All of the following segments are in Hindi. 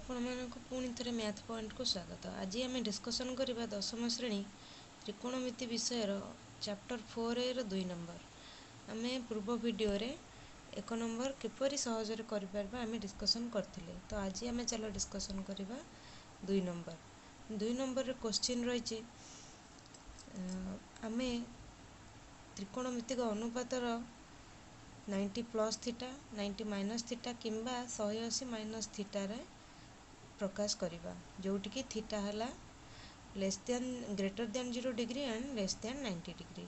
आपण मानक पुणी थे मैथ पॉइंट को स्वागत। आज आम डिस्कसन करवा दशम श्रेणी त्रिकोणमिति विषय चैप्टर 4A 2 नंबर। आम पूर्व वीडियो रे 1 नंबर किपरि सहज कर आम डिस्कसन करथिले। तो आज आम चलो डिस्कसन करवा 2 नंबर। 2 नंबर रे क्वेश्चन रही आम त्रिकोणमितिक अनुपातर 90 प्लस थीटा 90 माइनस थीटा किंबा 180 माइनस थीटा रे प्रकाश करवा जोटिकी थीटा है less than greater than 0 degree and less than 90 degree.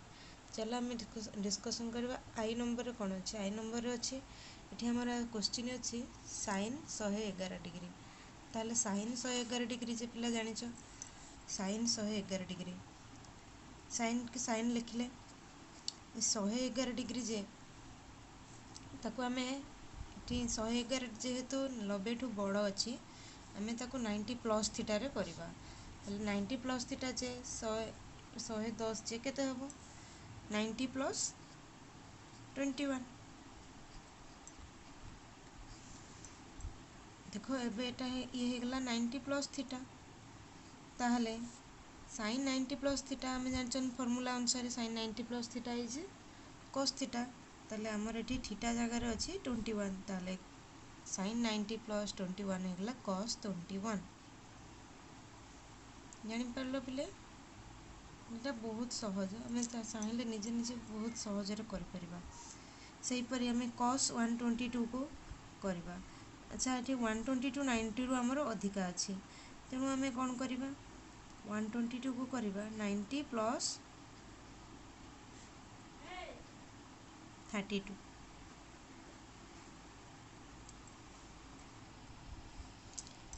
चलो आम डिस्कसन करवा आई नंबर कौन अच्छे। आई नंबर अच्छी ये आम क्वेश्चन अच्छी साइन 111 डिग्री। ताले साइन 111 डिग्री जे पिला जानिछ साइन 111 डिग्री साइन की साइन लिखले 111 डिग्री जे ताकू आम ये 111 जेहेतु 90 ठू बड़ अच्छी आम ताकू 90 प्लस थीटा रे करवा। 90 प्लस थीटा जे 110 जे केते हबो 90 प्लस 21। देखो एबे एटा ये हेगला 90 प्लस थीटा ताहले साइन 90 प्लस थीटा आम जानछन फॉर्मूला अनुसार sine 90 plus theta is cos theta. ताले हमर एठी थीटा जगह अच्छी 21 ताले साइन 90 प्लस 21 हेगला cos 21। जानी पारलो पिले एटा बहुत सहज आम चाहे निजे निजे बहुत सहज कर परिबा। सही परि आम cos 122 को करवा। अच्छा ये 122 90 रु आमर अधिका अच्छी तेणु आम कौन करवा 122 को करवा 90 प्लस 32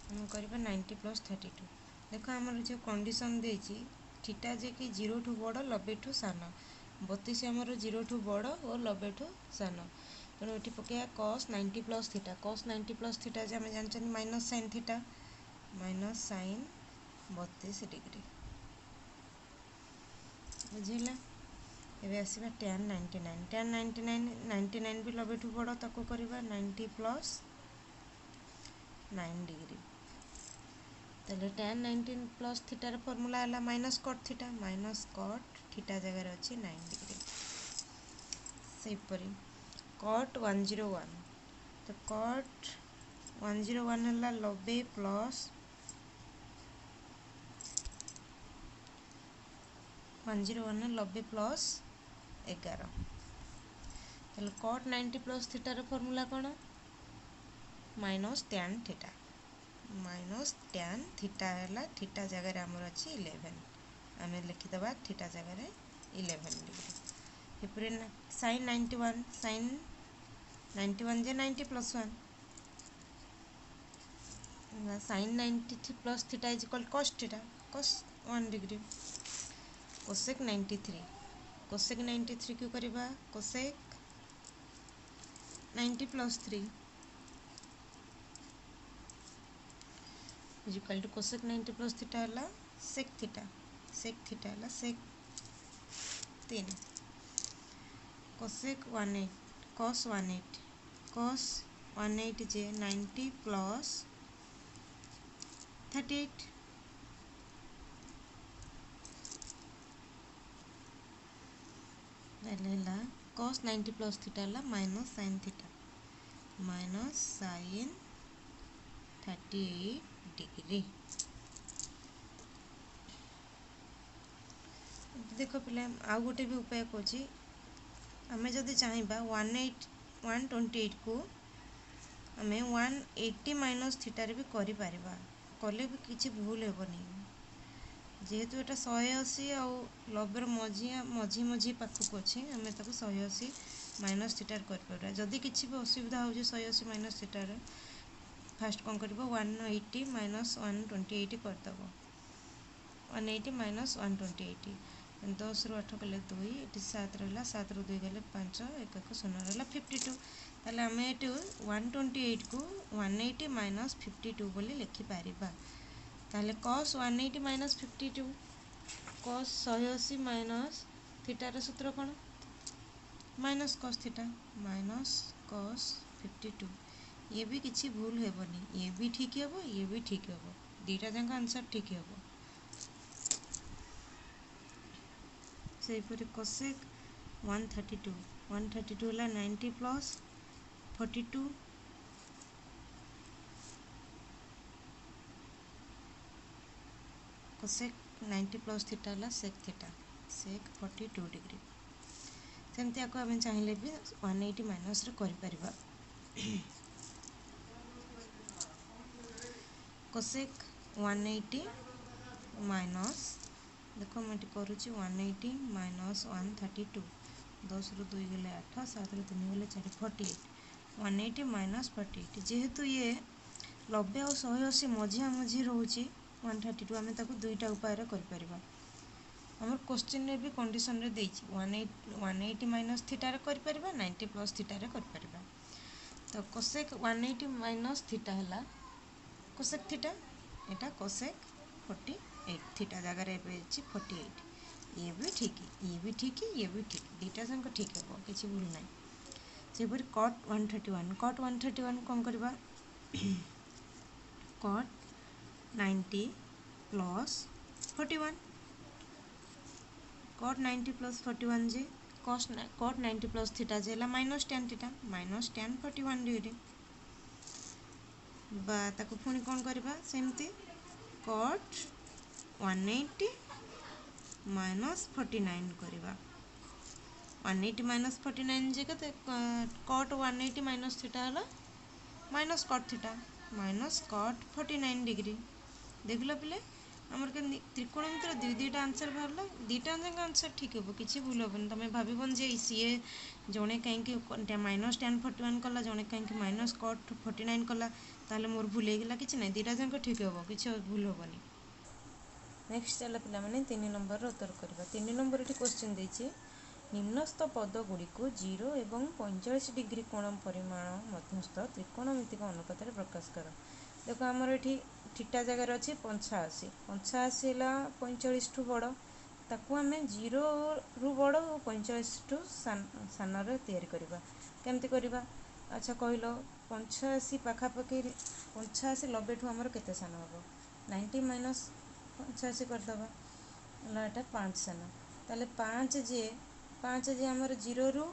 हम करवा 90 प्लस 32। देखो आमर जो कंडीशन देची थीटा जे कि 0 ठू बड़ 90 ठू सान 32 आमर 0 ठू बड़ और 90 ठू सान तेणु ये पकड़ा cos 90 plus theta. cos 90 plus theta जे आम जानते minus sine theta minus sine 32 degree बुझेगा। एबे आसीबा tan 99 tan 99 भी 90 ठू बड़ ताको करवा 90 प्लस 9 डिग्री। ताले tan 19 प्लस थीटार फॉर्मूला है माइनस कट थीटा जगह अच्छी 9 डिग्री। सेपरी कट 101 तो कट 101 है 90 प्लस 101 है 90 प्लस 11 ताले कट 90 प्लस थीटार फॉर्मूला कौन minus tan theta minus tan theta है थीटा जगह आमर अच्छी 11 आम लिखिदबा थीटा जगह 11 डिग्री। फिर साइन 91 जे 90 plus 1 sine 90 plus theta is equal cos theta cos 1 degree. Cosec 93 क्यों करवा cosec 90 plus 3 is equal to cosec 90 plus theta है सेक थीटा है सेक 3 कोसेक 18 cos 18 जे 90 प्लस 38 cos 90 प्लस थीटा है minus sine theta minus sine 38 degree. देखो पिले आउ गोटे भी उपाय कौची आम जदि चाहिए 128 को आम 180 माइनस थीटार भी कर कले भी किसी भूल हेबनी जेहेतु एटा 180 आउ 90 मझी मझी पाखक अच्छी आम 180 माइनस थीटार कर जदि किसी भी असुविधा हो 180 माइनस थीटार फास्ट कौन कर 180 माइनस 128 करदेव 180 माइनस 128 10 रु 8 कले 2 ये 7 रहा 7 रु 2 गले 5 1 0 रहा 52 ताले आम ये 128 को 180 माइनस 52 बोली लिखिपर ताले cos 180 माइनस 52 cos 180 माइनस थीटार सूत्र कौन minus cos theta minus cos 52 ये भी किसी भूल हेबनी, ये भी ठीक हेबो, ये भी ठीक हेबो, दीटा जाक आंसर ठीक हेबो। सेहीपरि कोसेक 132 132 है 90 प्लस 42 कोसेक 90 प्लस थीटा है सेक थीटा सेक 42 डिग्री। सेमती आपको आम चाहिए भी 180 माइनस कर कोसेक 180 माइनस देखो मुझे करुच्ची 180 माइनस 132 10 रु 2 गले 8 7 रु 3 गले 4 48 180 माइनस 48 जेहेतु ये 90 और 180 मझिया मझी रोचे 132 आम दुईटा उपाय कर आम क्वेश्चन रे भी कंडीशन रे देछि 180 माइनस थीटा कर 90 प्लस थीटा कर। तो कोसेक 180 माइनस थीटा है कोसेक थीटा एटा कोसेक 48 थीटा जगह 48 ये भी ठीक ये भी ठीक ये भी ठीक दीटा जाक ठीक है किसी भूल ना। से कट 131 कौन करवा कट 90 प्लस 41 कट 90 प्लस 41 जे कट 90 प्लस थीटा जे minus tan theta minus tan 41 degree बा ताको पुणी कौन करवा सेमती कट 180 माइनस 49 करवा 180 माइनस 49 जे कते कट 180 माइनस थीटा है minus cut theta minus cut 49 degree देखल पिले आमर के त्रिकोणमितिर दुईटा आंसर बाहर दुईटा आंसर ठीक हे किसी भूल हेबन तुम भावन जे सीए जड़े कहीं माइनस tan 41 कला जड़े कहीं माइनस कट 49 कला ताले मोर भूल होगा कि ना दुईटा जाक ठीक हे किसी भूल हेबनी। नेक्स्ट चल पे 3 नंबर उत्तर करवा 3 नंबर ये क्वेश्चन देछि निम्नस्थ पदगुड़िक 0 और 45 डिग्री कोण परिमाण मध्यस्थ त्रिकोणमितिक अनुपात प्रकाश कर। देखो आमर ये थीटा जगार अच्छे 85 85 है 45 ठू बड़ ताकू आम 0 रु बड़ और 45 ठू सान तैयारी करवा केमती करवा। अच्छा कहल 85 पाखापाखि 85 90 ठू आमर केते सान हम 90 माइनस 85 करदे है 5 सान ताले 5 जे आमर 0 रु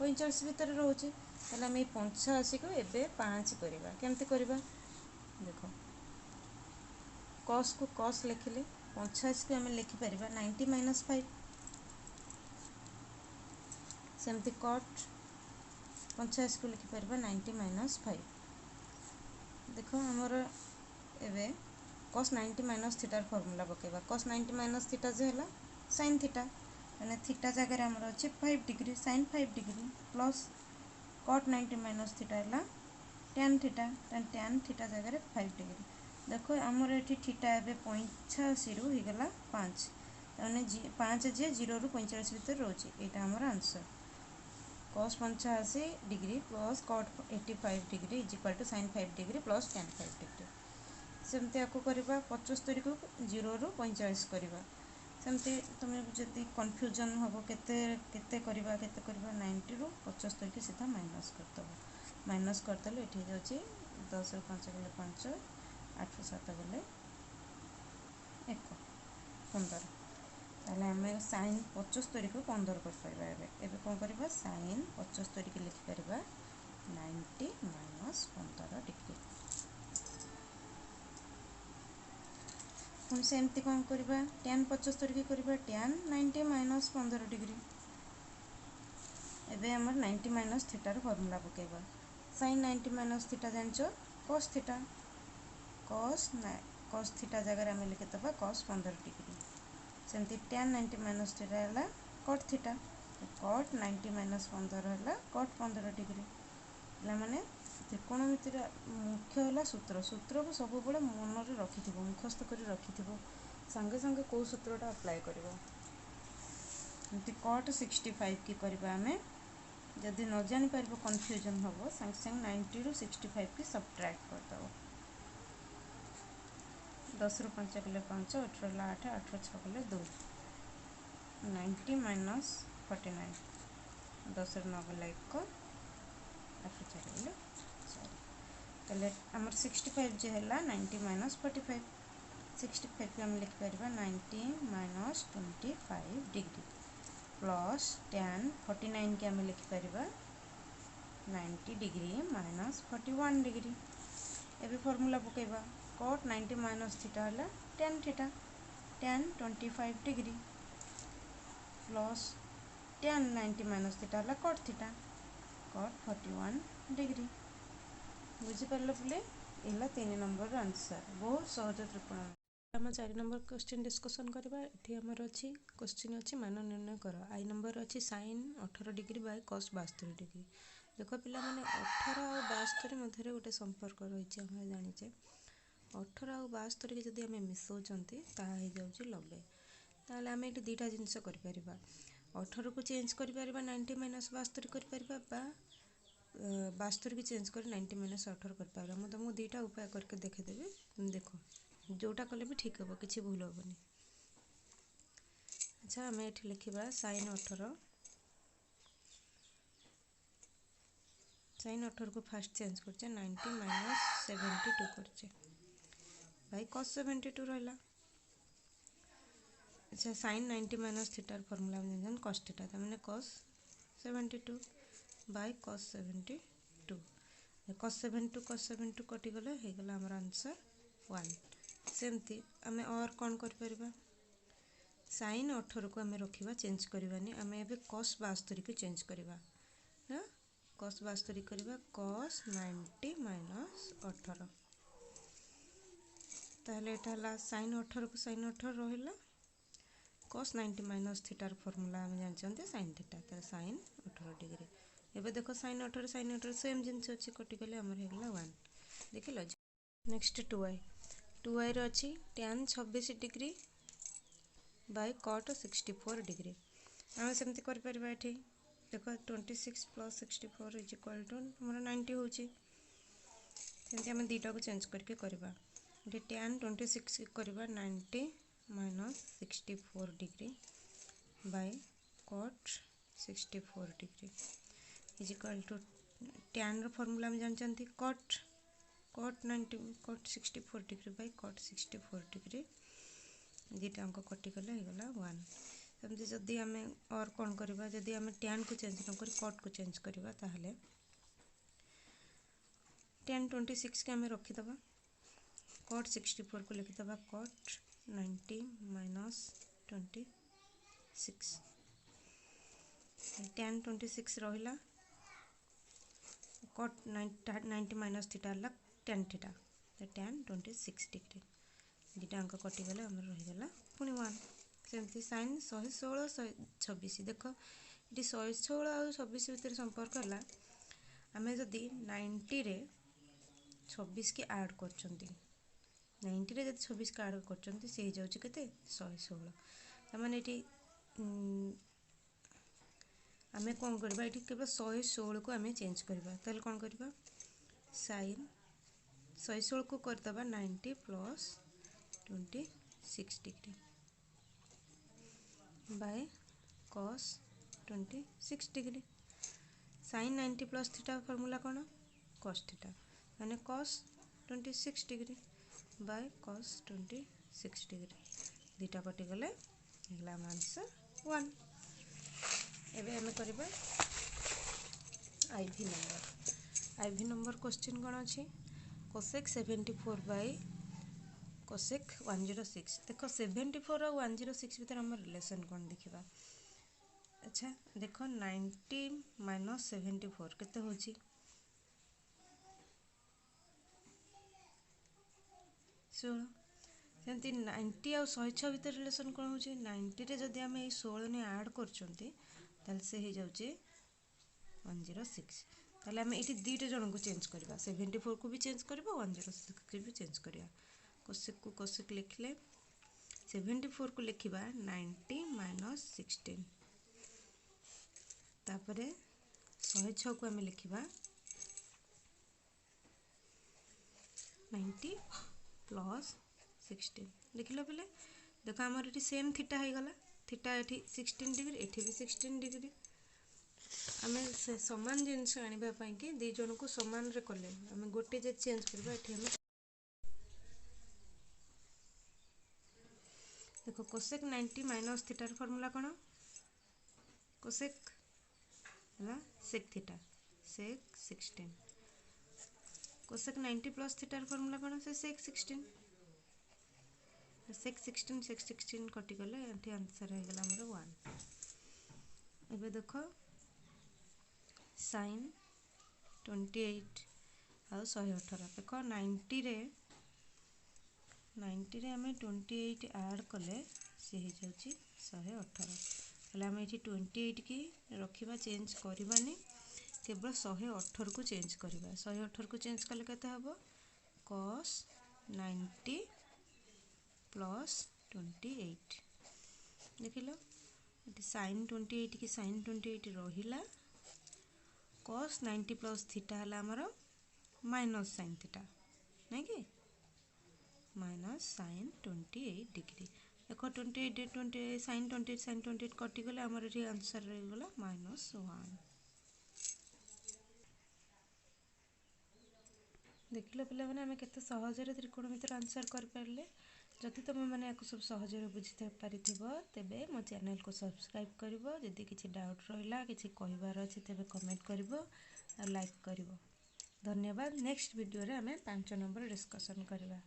45 भितर रोचे ताले आम 85 को एबे 5 करवा केमती करवा। देख कस को कस लिखिले 85 को आम लिखिपर 90 माइनस 5 सेमती कट 85 को लिखिपर 90 माइनस 5 देख आमर एबे कस 90 माइनस थीटार फर्मूला पकेबा कस 90 माइनस थीटा जो है साइन थीटा मैंने थीटा जगह आमर अच्छे 5 degree sine 5 degree plus cut 90 minus theta है tan थीटा जगह 5 डिग्री। देखो आमर ये थीटा ए 85 रु होगला 5 मैंने 5 जे 0 रु 45 भितर रोचे यहाँ आमर answer cos 85 degree plus cot 85 degree is equal to sine 5 degree plus tan 5 degree. सेमती आपको करवा 75 को 0 रु 45 करवा सेमती तुम्हें जदि कन्फ्यूजन हम केते करवा 90 रु 75 की सीधा माइनस करदेल ये जाऊँगी 10 रु 5 गले 5 8 रु 7 गले 1 15 ताले आम साइन 75 को 15 कर एबे कौन करवा साइन 75 की लिखिपर 90 माइनस 15 डिग्री हम सेमती कौन करवा tan 75 की करवा tan 90 माइनस 15 डिग्री एबे हमर 90 माइनस थीटार फर्मूला पकेबा साइन 90 माइनस थीटा जानचो cos थीटा cos थीटा जगह आम लिखिदबा cos 15 डिग्री सेमती tan 90 माइनस थीटा है cot थीटा cot 90 माइनस 15 है cot 15 डिग्री मैंने त्रिकोणमितिर मुख्य है सूत्र को सब बड़े मन रखि मुखस्त कर रखि संगे संगे कौ सूत्रटा अप्लाई कर cot 65 की करवा आम जदि न जापर कन्फ्यूजन हम संगे संगे 90 रु 65 की सबट्रैक्ट करदेव 10 रु 5 गले 5 8 रु 8 8 रु 6 गले 2 90 माइनस 49 10 रु 9 गले 1 8 रु 4 गले 4 ताले आमर 65 जो है 90 माइनस 45 65 को आम लिखिपर 90 माइनस 25 डिग्री प्लस tan 49 के आम लिखिपर 90 डिग्री माइनस 41 डिग्री एबे फॉर्मूला पकेबा cot 90 माइनस थीटा है tan theta tan 25 degree plus tan 90 minus theta है cot थीटा cot 41 डिग्री बुझीपार बोले यह 3 नंबर आंसर बहुत सहज त्रिकोण आम 4 नंबर क्वेश्चन डिस्कसन करबा एठी हमर अछि क्वेश्चन अछि मान निर्णय कर आई नंबर अछि sin 18 degree by cos 72 degree देखो पिला माने 18 और 72 मध्य गोटे संपर्क रही हम जानिचे 18 और 72 के जदि आम मिसौचंती ताहा हो जाउची 90 ताहले आम एठी दुईटा जिनिस करि परिबा 18 को चेंज करि परिबा 90 माइनस 72 करि परिबा बा 72 की चेंज कर 90 माइनस 18 कर पारा मैं तुमको दुईटा उपाय करके देखेदेवी देखो जोटा कले भी ठीक हम किसी भूल हेनी। अच्छा आम ये लिखा sin 18 को फास्ट चेंज करचे 90 माइनस 72 करचे भाई cos 72 रहा। अच्छा sin 90 माइनस थीटार फॉर्मूला जान cos थीटा तमें cos 72 बाय cos 72 cos 72 कटिगले होगला आमर आंसर 1 सेमती आम और कौन कर sin 18 को आम रखा चेंज करवानी आम ए cos 72 को चेंज करवा cos 72 करवा cos 90 माइनस 18 ताहले एटा हला sin 18 को sin 18 रहा cos 90 माइनस थीटार फॉर्मूला आम जानते sin थीटा तो sin 18 डिग्री एबे देखो sin 18 सेम जिनस अच्छी कटिगले आमर होगला 1 देख लो। नेक्स्ट 2i रही tan 26 degree by cot 64 degree आम सेमती कर देखो 26 प्लस 64 इज इक्वल टू मोर 90 होची सेमती आम दुईटा को चेंज करके करबा tan 26 करबा 90 minus 64 degree by cot 64 degree is equal to tan formula हम जानते cot 64 degree by cot 64 degree दुईटा अंक कटिगले होगला 1 सेमती जदि आम और कौन करवा जदि आम tan को चेंज न कर cot को चेंज करवा ताहले tan 26 के आम रखीदबा cot 64 को लिखिदबा cot 90 माइनस 26 tan 26 रहा cot 90 माइनस थीटा है tan थीटा तो tan 26 डिग्री दुईटा अंक कटिगले आम रहीगला पुणी 1 सेमती sin 116 126 देख ये 116 और 26 भितर संपर्क है आम जदि 90 रे 26 की ऐड कर 90 रे जब 26 का ऐड कर सी जाऊँगी के 116 तमाने ये आम कौन करवा ये केवल 116 को आम चेंज करवा ताल कौन करवा sin 116 को करदबा 90 plus 26 degree by cos 26 degree sin 90 plus theta formula कौन cos थीटा माने cos 26 degree by cos 26 degree दुईटा कटिगले होगला आंसर 1 एबे हमें करबा आईवी नंबर क्वेश्चन कौन अच्छी cosec 74 बाय cosec 106 देखो 74 और 106 भीतर आम रिलेशन कौन देखा। अच्छा देखो 90 माइनस 74 केते होची 16 सेमती 90 और 106 भीतर रिलेशन कौन हो 90 रे जदि आम 16 ने ऐड कर से हो जाऊे 106 ताले आम ये दुईटा जन को चेंज करवा 74 को भी चेंज करवा 106 को भी चेंज करवा कोसेक को कोसेक लिखले 74 को लिखा 90 माइनस 16 तापरे 106 को आम लिखा 90 प्लस 16 लिख लो पे देखो आमर ये सेम थीटा हो गला थीटा ये 16 डिग्री ये भी 16 डिग्री आमे से समान जिनस आनिबा पई कि दी जन को समान रे कले आमे गोटे जे चेंज करबा एठी आमे देखो कोसेक 90 माइनस थीटार फार्मूला कोन कोसेक हला sec theta sec 16 cosec 90 plus थीटार फार्मूला कोन से सेक 16 सेक 16 कटि गले एठी आंसर हे गेला हमर 1 एबे देखो sin 28 आ 118 देखो 90 रे आमे 28 ऐड कले से हे जाउची 118 हला आमे एठी 28 की रखिबा चेंज करबानी केवल 118 को चेंज करबा 118 को चेंज कले केते हबो cos 90 प्लस 28 देखिलो एटी sin 28 की sin 28 रहिला cos 90 प्लस थीटा हला हमरो माइनस sin थीटा नै कि माइनस sin 28 डिग्री देखो 28 sin 28 कटि गले हमर एठी आंसर रहि गला -1 देखिलो पिला माने हमें केते सहज रे त्रिकोणमितिर आंसर कर परले जति तुम मैंने या सब सहज बुझी पारिथिबो तेबे मो चैनल को सब्सक्राइब करिवो जदि किछि डाउट रहिला किछि कहिबार अछि तेबे कमेंट करिवो और लाइक करिवो धन्यवाद नेक्स्ट वीडियो रे हमें 5 नंबर डिस्कशन करबा।